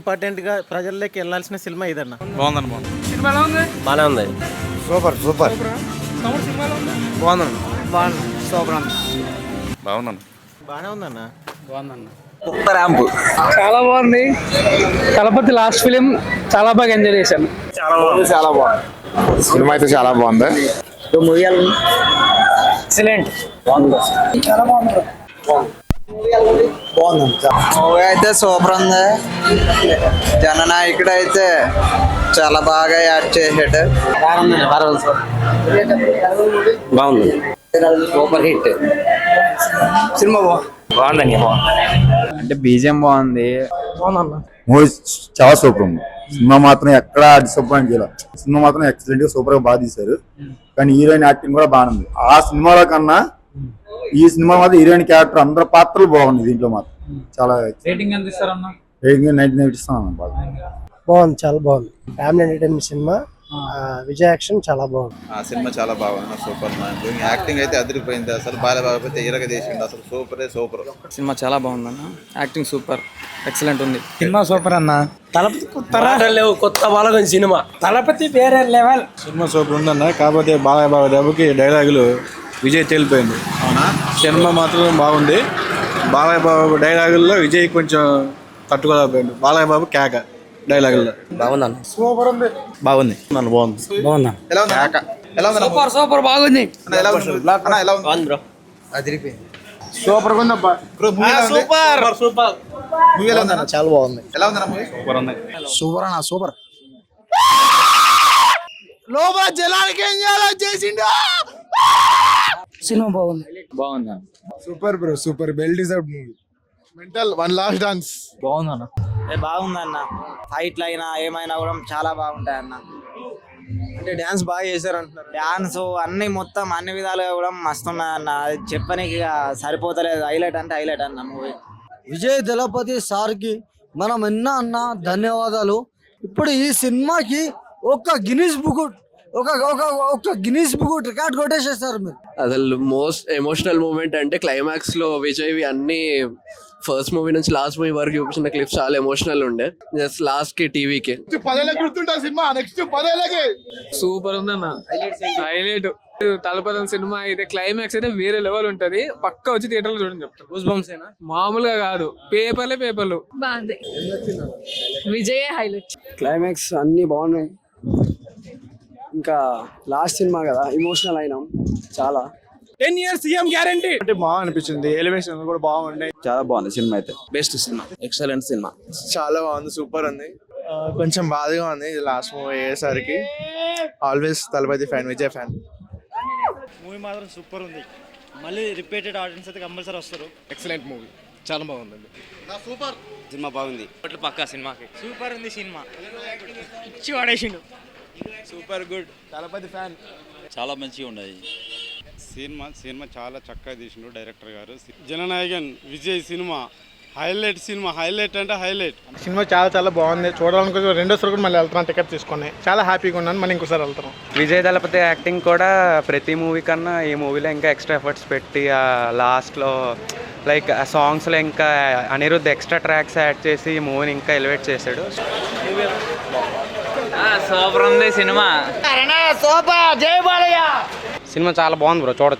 ఇంపార్టెంట్గా ప్రజల్లోకి వెళ్ళాల్సిన సినిమా ఇదన్న. బాగుంది. సినిమా ఎలా ఉంది? బాగానే ఉంది. సూపర్ సూపర్ తమ్ముడు సినిమా ఎలా ఉంది? బాగుందండి. సూపర్ అన్న. బాగుందండి. బాగానే ఉందన్న. చాలా బాగుంది. తలపతి లాస్ట్ ఫిలిం చాలా బాగా ఎంజాయ్ చేశాను. చాలా బాగుంది. సినిమా అయితే చాలా బాగుంది. ఎక్సలెంట్. మూవీ అయితే సూపర్ ఉంది. జననాయకుడు అయితే చాలా బాగా యాడ్ చేసాడు. బాగుంది. సూపర్ హిట్ సినిమా బాగుందండి. అంటే బీజిఎం బాగుంది. మూవీ చాలా సూపర్ ఉంది. సినిమా మాత్రం ఎక్కడ డిసప్పాయింట్ చేయాలి. సినిమా మాత్రం ఎక్సలెంట్ గా సూపర్ గా బాగా తీశారు. కానీ హీరోయిన్ యాక్టింగ్ కూడా బాగుంది. ఆ సినిమాలో కన్నా ఈ సినిమా మాత్రం హీరోయిన్ క్యారెక్టర్ అందరి పాత్రలు బాగుంది. దీంట్లో మాత్రం చాలా రేటింగ్ ఎంత ఇస్తారన్న? రేటింగ్ 99 ఇస్తాను. బాగుంది, చాలా బాగుంది. Family entertainment cinema. Vijay action చాలా బాగుంది. ఆ సినిమా చాలా బాగుంది. సూపర్ మ్యాన్ యాక్టింగ్ అయితే అదిరిపోయింది. అసలు బాలబాబు ఇరగ చేసిండు. అసలు సూపర్. సినిమా చాలా బాగుందన్న. యాక్టింగ్ సూపర్, ఎక్సలెంట్ ఉంది. సినిమా సూపర్ అన్న. తలపతి కొత్త బాలగం సినిమా. తలపతి వేరే లెవెల్. సినిమా సూపర్ ఉందన్న. కాకపోతే బాలయ్య దెబ్బకి డైలాగులు విజయ్ తేలిపోయింది. సినిమా మాత్రం బాగుంది. బాలయ్య బాబు డైలాగుల్లో విజయ్ కొంచెం తట్టుకోలేకపోయింది. బాలయ్య బాబు కేక డైలాగుల్లో బాగుందన్న. సూపర్ ఉంది. బాగుంది. నన్ను బాగుంది. ఎలా ఉంది? ఎలా ఉంది? సూపర్ బాగుంది. అన్న, ఎలా ఉంది? అన్న, ఎలా ఉంది? బాగుంది బ్రో. అదిరిపోయింది. సూపర్ ఉందబ్బా. బ్రో, మూవీ ఎలా ఉంది? సూపర్. మూవీ ఎలా ఉందన్న? చాలా బాగుంది. ఎలా ఉందన్న మూవీ? సూపర్ ఉంది. సూపర్ అన్న సూపర్. లోపల జనానికి ఏం చేయాలో చేసిండు. సినిమా బాగుంది. బాగుంది. Super bro, super. Well deserved movie. Mental one last dance. బాగుందన్న. బాగుందన్న. ఫైట్లు అయినా ఏమైనా కూడా చాలా బాగుంటాయి అన్న. అంటే డాన్స్ బాగా చేశారు అంటున్నారు. డాన్స్ అన్ని మొత్తం అన్ని విధాలుగా కూడా మస్తు ఉన్నాయి అన్న. అది చెప్పనీకి ఇక సరిపోతలేదు. హైలైట్ అంటే హైలైట్ అన్న మూవీ. విజయ్ దళపతి సార్కి మనం అన్న ధన్యవాదాలు. ఇప్పుడు ఈ సినిమాకి ఒక గిన్నీస్ బుక్ రికార్డ్ కొట్టేసేస్తారు మీరు. అసలు మోస్ట్ ఎమోషనల్ మూమెంట్ అంటే క్లైమాక్స్ లో విజయ్ అన్ని ఫస్ట్ మూవీ నుంచి లాస్ట్ మూవీ వరకు చూపించిన క్లిప్స్ చాలా ఎమోషనల్ ఉండే. జస్ట్ లాస్ట్ కి టీవీకి సూపర్ ఉందన్న. హైలైట్. తలపతి సినిమా అయితే క్లైమాక్స్ అయితే వేరే లెవెల్ ఉంటది. పక్కా వచ్చి థియేటర్ లో చూడండి చెప్తాను. మామూలుగా కాదు. పేపర్లు బాగుంది. విజయ్ హైలైట్. క్లైమాక్స్ అన్ని బాగున్నాయి. ఇంకా లాస్ట్ సినిమా కదా, ఎమోషనల్ అయినాం చాలా. 10 years సీఎం గ్యారంటీ. అంటే బాగా అనిపించింది. ఎలివేషన్ కూడా బాగుంది. చాలా బాగుంది సినిమా అయితే. Best cinema, excellent cinema. చాలా బాగుంది. సూపర్ ఉంది. కొంచెం బాధగా ఉంది లాస్ట్ మూవీ అయ్యేసరికి. Always Thalapathy fan, Vijay fan. Movie మాత్రం సూపర్ ఉంది. మళ్ళీ రిపీటెడ్ ఆడియన్స్ అయితే కంపల్సరీ వస్తారు. Excellent movie. చాలా బాగుందండి. సూపర్ సినిమా బాగుంది. పక్కా సినిమాకి సూపర్ ఉంది సినిమా. ఇచ్చి వాడేసిండు. Super good. తలపతి ఫ్యాన్. చాలా మంచిగా ఉన్నది సినిమా చాలా చక్కగా తీసిండు డైరెక్టర్ గారు. జననాయకన్ విజయ్ సినిమా హైలైట్ అంటే హైలైట్. సినిమా చాలా బాగుంది. చూడాలనుకుంటే రెండోసారి కూడా మళ్ళీ వెళ్తున్నాను. టికెట్ తీసుకొని చాలా హ్యాపీగా ఉన్నాను. మళ్ళీ ఇంకోసారి వెళ్తాను. విజయ్ దళపతి యాక్టింగ్ కూడా ప్రతి మూవీ కన్నా ఈ మూవీలో ఇంకా ఎక్స్ట్రా ఎఫర్ట్స్ పెట్టి లాస్ట్లో లైక్ ఆ సాంగ్స్లో ఇంకా అనిరుద్ధ్ ఎక్స్ట్రా ట్రాక్స్ యాడ్ చేసి ఈ మూవీని ఇంకా ఎలివేట్ చేశాడు. సూపర్ ఉంది సినిమా. సినిమా చాలా బాగుంది బ్రో, చూడొచ్చు.